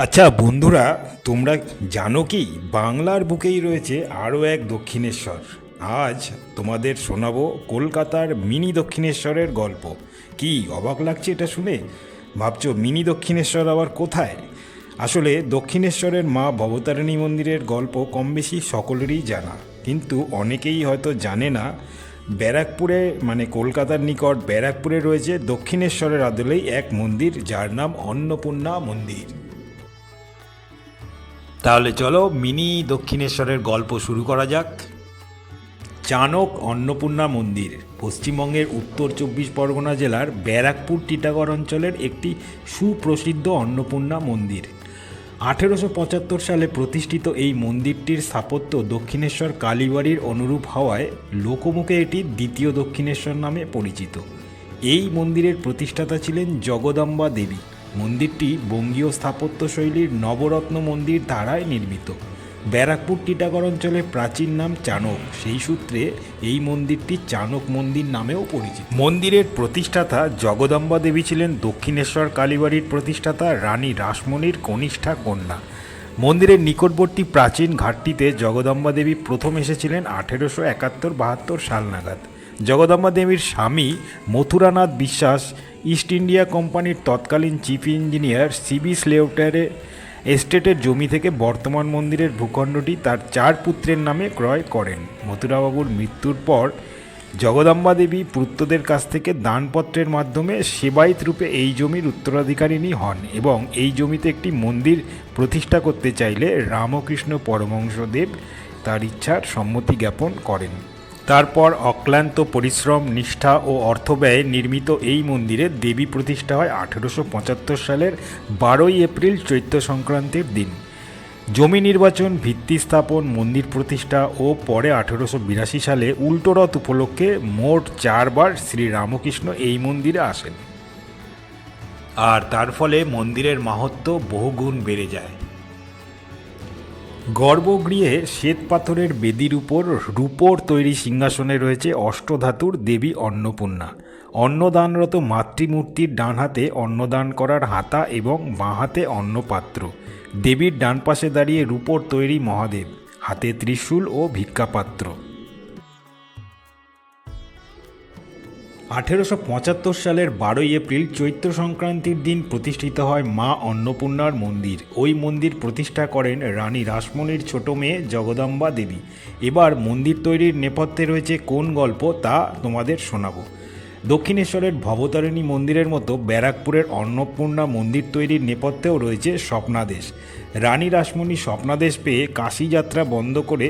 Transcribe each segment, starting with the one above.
আচ্ছা বন্ধুরা, তোমরা জানো কি বাংলার বুকেই রয়েছে আরও এক দক্ষিণেশ্বর। আজ তোমাদের শোনাবো কলকাতার মিনি দক্ষিণেশ্বরের গল্প। কি অবাক লাগছে এটা শুনে? ভাবছো মিনি দক্ষিণেশ্বর আবার কোথায়? আসলে দক্ষিণেশ্বরের মা ভবতারিণী মন্দিরের গল্প কম বেশি সকলেরই জানা, কিন্তু অনেকেই হয়তো জানে না ব্যারাকপুরে, মানে কলকাতার নিকট ব্যারাকপুরে রয়েছে দক্ষিণেশ্বরের আদলেই এক মন্দির, যার নাম অন্নপূর্ণা মন্দির। তাহলে চলো মিনি দক্ষিণেশ্বরের গল্প শুরু করা যাক। চানক অন্নপূর্ণা মন্দির পশ্চিমবঙ্গের উত্তর 24 পরগনা জেলার ব্যারাকপুর টিটাগড় অঞ্চলের একটি সুপ্রসিদ্ধ অন্নপূর্ণা মন্দির। 1875 সালে প্রতিষ্ঠিত এই মন্দিরটির স্থাপত্য দক্ষিণেশ্বর কালীবাড়ির অনুরূপ হওয়ায় লোকমুখে এটি দ্বিতীয় দক্ষিণেশ্বর নামে পরিচিত। এই মন্দিরের প্রতিষ্ঠাতা ছিলেন জগদম্বা দেবী। মন্দিরটি বঙ্গীয় স্থাপত্যশৈলীর নবরত্ন মন্দির ধারায় নির্মিত। ব্যারাকপুর টিটাগড় অঞ্চলের প্রাচীন নাম চানক, সেই সূত্রে এই মন্দিরটি চানক মন্দির নামেও পরিচিত। মন্দিরের প্রতিষ্ঠাতা জগদম্বা দেবী ছিলেন দক্ষিণেশ্বর কালীবাড়ির প্রতিষ্ঠাতা রানী রাসমণির কনিষ্ঠা কন্যা। মন্দিরের নিকটবর্তী প্রাচীন ঘাটটিতে জগদম্বা দেবী প্রথম এসেছিলেন 1871-72 সাল নাগাদ। জগদম্বা দেবীর স্বামী মথুরানাথ বিশ্বাস ইস্ট ইন্ডিয়া কোম্পানির তৎকালীন চিফ ইঞ্জিনিয়ার সিবি স্লেউটারের এস্টেটের জমি থেকে বর্তমান মন্দিরের ভূখণ্ডটি তার 4 পুত্রের নামে ক্রয় করেন। মথুরাবাবুর মৃত্যুর পর জগদম্বা দেবী পুত্রদের কাছ থেকে দানপত্রের মাধ্যমে সেবায়িত রূপে এই জমির উত্তরাধিকারিণী হন এবং এই জমিতে একটি মন্দির প্রতিষ্ঠা করতে চাইলে রামকৃষ্ণ পরমহংসদেব তার ইচ্ছার সম্মতি জ্ঞাপন করেন। তারপর অক্লান্ত পরিশ্রম, নিষ্ঠা ও অর্থব্যয়ে নির্মিত এই মন্দিরে দেবী প্রতিষ্ঠা হয় 1875 সালের 12ই এপ্রিল চৈত্র সংক্রান্তির দিন। জমি নির্বাচন, ভিত্তি স্থাপন, মন্দির প্রতিষ্ঠা ও পরে 1882 সালে উল্টো রথ উপলক্ষে মোট 4 বার শ্রী রামকৃষ্ণ এই মন্দিরে আসেন, আর তার ফলে মন্দিরের মাহাত্ম্য বহুগুণ বেড়ে যায়। গর্ভগৃহে শ্বেত পাথরের বেদির উপর রূপোর তৈরি সিংহাসনে রয়েছে অষ্টধাতুর দেবী অন্নপূর্ণা। অন্নদানরত মাতৃমূর্তির ডান হাতে অন্নদান করার হাতা এবং বাঁ হাতে অন্নপাত্র। দেবীর ডান পাশে দাঁড়িয়ে রূপোর তৈরি মহাদেব, হাতে ত্রিশূল ও ভিক্ষাপাত্র। 1875 সালের 12ই এপ্রিল চৈত্র সংক্রান্তির দিন প্রতিষ্ঠিত হয় মা অন্নপূর্ণার মন্দির। ওই মন্দির প্রতিষ্ঠা করেন রানী রাসমণির ছোট মেয়ে জগদম্বা দেবী। এবার মন্দির তৈরির নেপথ্যে রয়েছে কোন গল্প তা তোমাদের শোনাবো। দক্ষিণেশ্বরের ভবতারিণী মন্দিরের মতো ব্যারাকপুরের অন্নপূর্ণা মন্দির তৈরির নেপথ্যেও রয়েছে স্বপ্নাদেশ। রানী রাসমণি স্বপ্নাদেশ পেয়ে কাশী যাত্রা বন্ধ করে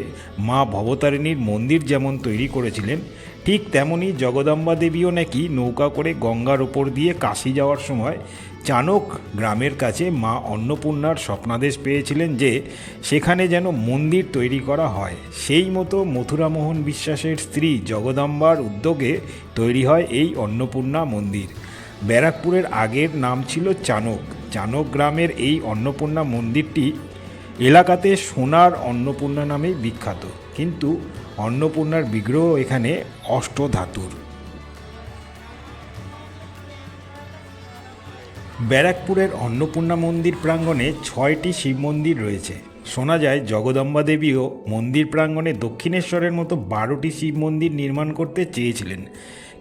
মা ভবতারিণীর মন্দির যেমন তৈরি করেছিলেন, ঠিক তেমনি জগদম্বা দেবীও নাকি নৌকা করে গঙ্গার ওপর দিয়ে কাশী যাওয়ার সময় চানক গ্রামের কাছে মা অন্নপূর্ণার স্বপ্নাদেশ পেয়েছিলেন যে সেখানে যেন মন্দির তৈরি করা হয়। সেই মতো মথুরামোহন বিশ্বাসের স্ত্রী জগদম্বার উদ্যোগে তৈরি হয় এই অন্নপূর্ণা মন্দির। ব্যারাকপুরের আগের নাম ছিল চানক। চানক গ্রামের এই অন্নপূর্ণা মন্দিরটি এলাকাতে সোনার অন্নপূর্ণা নামেই বিখ্যাত, কিন্তু অন্নপূর্ণার বিগ্রহ এখানে অষ্টধাতুর। ব্যারাকপুরের অন্নপূর্ণা মন্দির প্রাঙ্গণে 6টি শিব মন্দির রয়েছে। শোনা যায় জগদম্বা দেবীও মন্দির প্রাঙ্গণে দক্ষিণেশ্বরের মতো 12টি শিব মন্দির নির্মাণ করতে চেয়েছিলেন,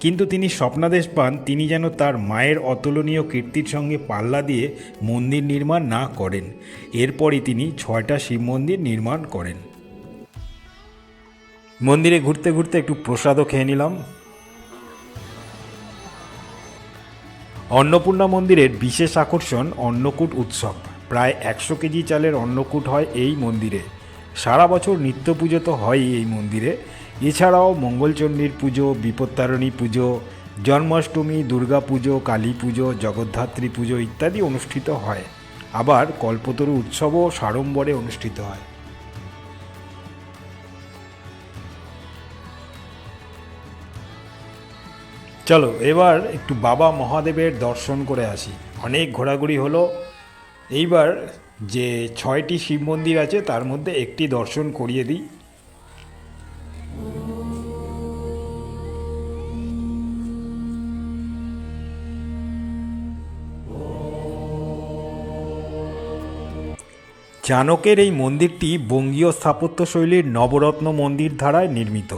কিন্তু তিনি স্বপ্নাদেশ পান তিনি যেন তার মায়ের অতুলনীয় কীর্তির সঙ্গে পাল্লা দিয়ে মন্দির নির্মাণ না করেন। এরপরই তিনি 6টা শিব মন্দির নির্মাণ করেন। মন্দিরে ঘুরতে ঘুরতে একটু প্রসাদও খেয়ে নিলাম। অন্নপূর্ণা মন্দিরের বিশেষ আকর্ষণ অন্নকূট উৎসব। প্রায় 100 কেজি চালের অন্নকূট হয় এই মন্দিরে। সারা বছর নিত্য পুজো তো হয়ই এই মন্দিরে, এছাড়াও মঙ্গলচণ্ডীর পুজো, বিপত্তারিণী পুজো, জন্মাষ্টমী, দুর্গা পুজো, কালী পুজো, জগদ্ধাত্রী পুজো ইত্যাদি অনুষ্ঠিত হয়। আবার কল্পতরু উৎসবও সাড়ম্বরে অনুষ্ঠিত হয়। চলো এবার একটু বাবা মহাদেবের দর্শন করে আসি। অনেক ঘোরাঘুরি হলো, এইবার যে 6টি শিব মন্দির আছে তার মধ্যে একটি দর্শন করিয়ে দিই। চাণকের এই মন্দিরটি বঙ্গীয় স্থাপত্যশৈলীর নবরত্ন মন্দির ধারায় নির্মিত।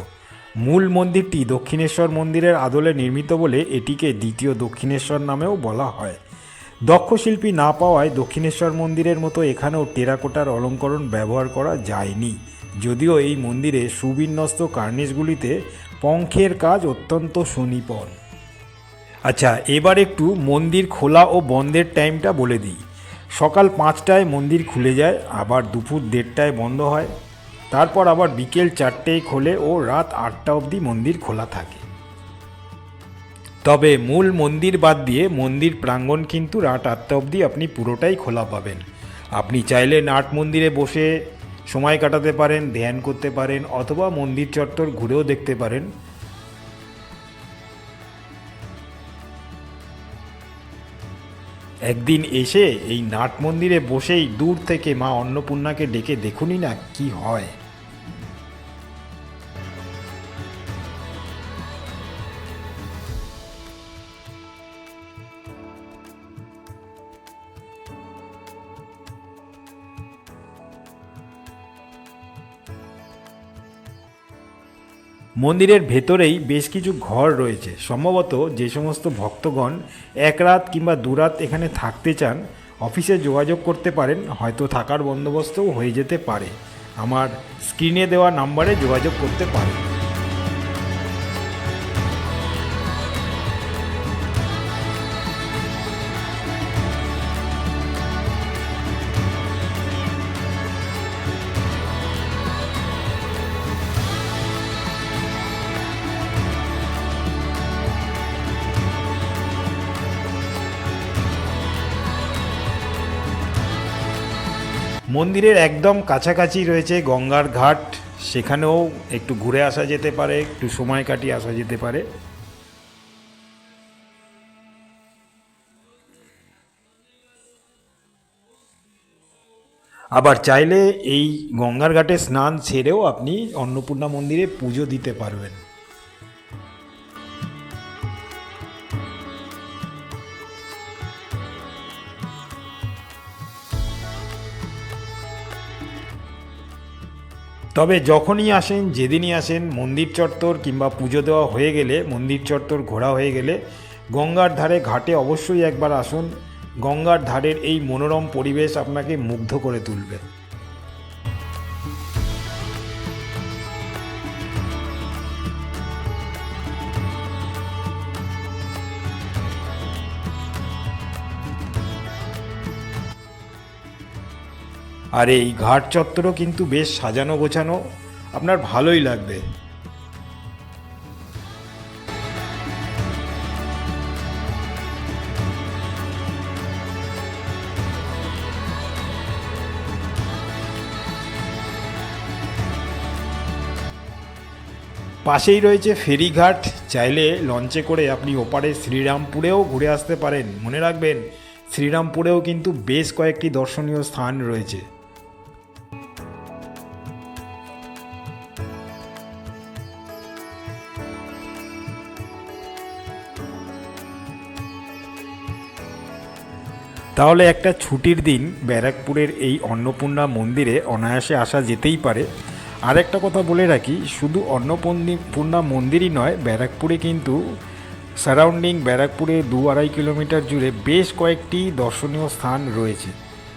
মূল মন্দিরটি দক্ষিণেশ্বর মন্দিরের আদলে নির্মিত বলে এটিকে দ্বিতীয় দক্ষিণেশ্বর নামেও বলা হয়। দক্ষ শিল্পী না পাওয়ায় দক্ষিণেশ্বর মন্দিরের মতো এখানেও টেরাকোটার অলঙ্করণ ব্যবহার করা যায়নি, যদিও এই মন্দিরে সুবিন্যস্ত কার্নিশগুলিতে পঙ্খের কাজ অত্যন্ত সুনিপুণ। আচ্ছা, এবার একটু মন্দির খোলা ও বন্ধের টাইমটা বলে দিই। সকাল 5টায় মন্দির খুলে যায়, আবার দুপুর 1:30টায় বন্ধ হয়, তারপর আবার বিকেল 4টেয় খোলে ও রাত 8টা অবধি মন্দির খোলা থাকে। তবে মূল মন্দির বাদ দিয়ে মন্দির প্রাঙ্গণ কিন্তু রাত 8টা অবধি আপনি পুরোটাই খোলা পাবেন। আপনি চাইলে নাট মন্দিরে বসে সময় কাটাতে পারেন, ধ্যান করতে পারেন, অথবা মন্দির চত্বর ঘুরেও দেখতে পারেন। একদিন এসে এই নাট মন্দিরে বসেই দূর থেকে মা অন্নপূর্ণাকে ডেকে দেখুনই না কি হয়। মন্দিরের ভেতরেই বেশ কিছু ঘর রয়েছে। সম্ভবত যে সমস্ত ভক্তগণ 1 রাত কিংবা 2 রাত এখানে থাকতে চান, অফিসে যোগাযোগ করতে পারেন, হয়তো থাকার বন্দোবস্তও হয়ে যেতে পারে। আমার স্ক্রিনে দেওয়া নাম্বারে যোগাযোগ করতে পারেন। মন্দিরের একদম কাছাকাছি রয়েছে গঙ্গার ঘাট, সেখানেও একটু ঘুরে আসা যেতে পারে, একটু সময় কাটিয়ে আসা যেতে পারে। আবার চাইলে এই গঙ্গার ঘাটে স্নান সেরেও আপনি অন্নপূর্ণা মন্দিরে পুজো দিতে পারবেন। তবে যখনই আসেন, যেদিনই আসেন, মন্দির চত্বর কিংবা পুজো দেওয়া হয়ে গেলে, মন্দির চত্বর ঘোরা হয়ে গেলে গঙ্গার ধারে ঘাটে অবশ্যই একবার আসুন। গঙ্গার ধারের এই মনোরম পরিবেশ আপনাকে মুগ্ধ করে তুলবে। আর এই ঘাট চত্বরও কিন্তু বেশ সাজানো গোছানো, আপনার ভালোই লাগবে। পাশেই রয়েছে ফেরিঘাট, চাইলে লঞ্চে করে আপনি ওপারে শ্রীরামপুরেও ঘুরে আসতে পারেন। মনে রাখবেন, শ্রীরামপুরেও কিন্তু বেশ কয়েকটি দর্শনীয় স্থান রয়েছে। তাহলে একটা ছুটির দিন ব্যারাকপুরের এই অন্নপূর্ণা মন্দিরে অনায়াসে আসা যেতেই পারে। আর একটা কথা বলে রাখি, শুধু অন্নপূর্ণা মন্দিরই নয়, ব্যারাকপুরে কিন্তু সারাউন্ডিং ব্যারাকপুরে 2-2.5 কিলোমিটার জুড়ে বেশ কয়েকটি দর্শনীয় স্থান রয়েছে।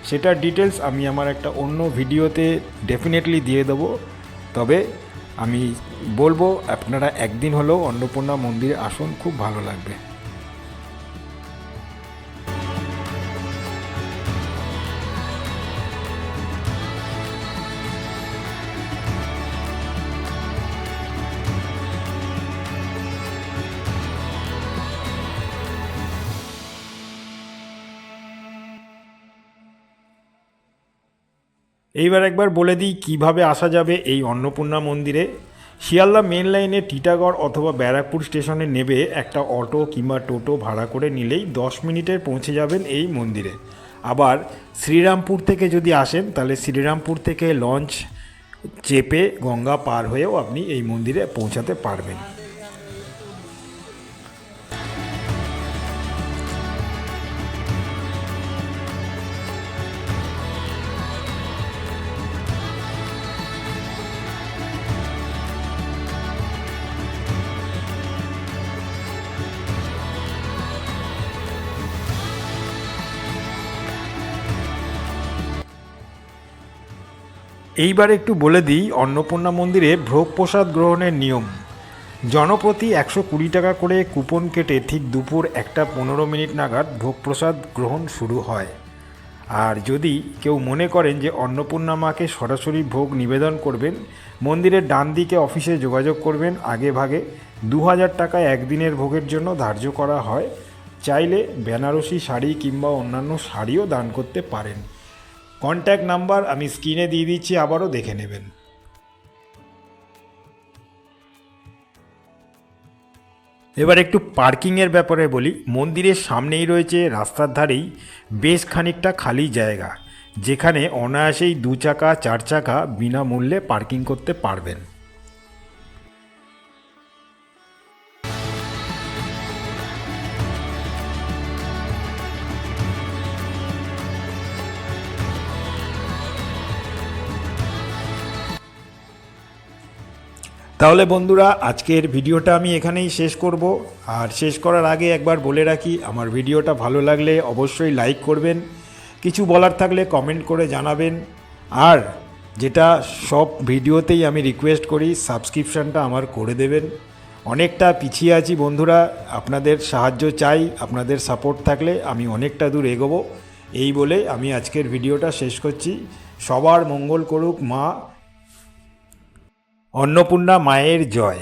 সেটার ডিটেলস আমি আমার একটা অন্য ভিডিওতে ডেফিনেটলি দিয়ে দেবো। তবে আমি বলবো আপনারা একদিন হলেও অন্নপূর্ণা মন্দিরে আসুন, খুব ভালো লাগবে। এইবার একবার বলে দিই কিভাবে আসা যাবে এই অন্নপূর্ণা মন্দিরে। শিয়ালদা মেন লাইনে টিটাগড় অথবা ব্যারাকপুর স্টেশনে নেবে একটা অটো কিংবা টোটো ভাড়া করে নিলেই 10 মিনিটে পৌঁছে যাবেন এই মন্দিরে। আবার শ্রীরামপুর থেকে যদি আসেন, তাহলে শ্রীরামপুর থেকে লঞ্চ চেপে গঙ্গা পার হয়েও আপনি এই মন্দিরে পৌঁছাতে পারবেন। এইবার একটু বলে দিই অন্নপূর্ণা মন্দিরে ভোগ প্রসাদ গ্রহণের নিয়ম। জনপ্রতি 120 টাকা করে কুপন কেটে ঠিক দুপুর 1:15 নাগাদ ভোগ প্রসাদ গ্রহণ শুরু হয়। আর যদি কেউ মনে করেন যে অন্নপূর্ণা মাকে সরাসরি ভোগ নিবেদন করবেন, মন্দিরের ডান দিকে অফিসে যোগাযোগ করবেন। আগে ভাগে 2000 টাকা একদিনের ভোগের জন্য ধার্য করা হয়। চাইলে বেনারসি শাড়ি কিংবা অন্যান্য শাড়িও দান করতে পারেন। কন্ট্যাক্ট নাম্বার আমি স্ক্রিনে দিয়ে দিচ্ছি, আবারও দেখে নেবেন। এবার একটু পার্কিংয়ের ব্যাপারে বলি। মন্দিরের সামনেই রয়েছে রাস্তার ধারেই বেশ খানিকটা খালি জায়গা, যেখানে অনায়াসেই 2 চাকা 4 চাকা বিনামূল্যে পার্কিং করতে পারবেন। তাহলে বন্ধুরা, আজকের ভিডিওটা আমি এখানেই শেষ করব। আর শেষ করার আগে একবার বলে রাখি, আমার ভিডিওটা ভালো লাগলে অবশ্যই লাইক করবেন, কিছু বলার থাকলে কমেন্ট করে জানাবেন। আর যেটা সব ভিডিওতেই আমি রিকোয়েস্ট করি, সাবস্ক্রিপশানটা আমার করে দেবেন। অনেকটা পিছিয়ে আছি বন্ধুরা, আপনাদের সাহায্য চাই। আপনাদের সাপোর্ট থাকলে আমি অনেকটা দূর এগোবো। এই বলে আমি আজকের ভিডিওটা শেষ করছি। সবার মঙ্গল করুক মা অন্নপূর্ণা মায়ের জয়।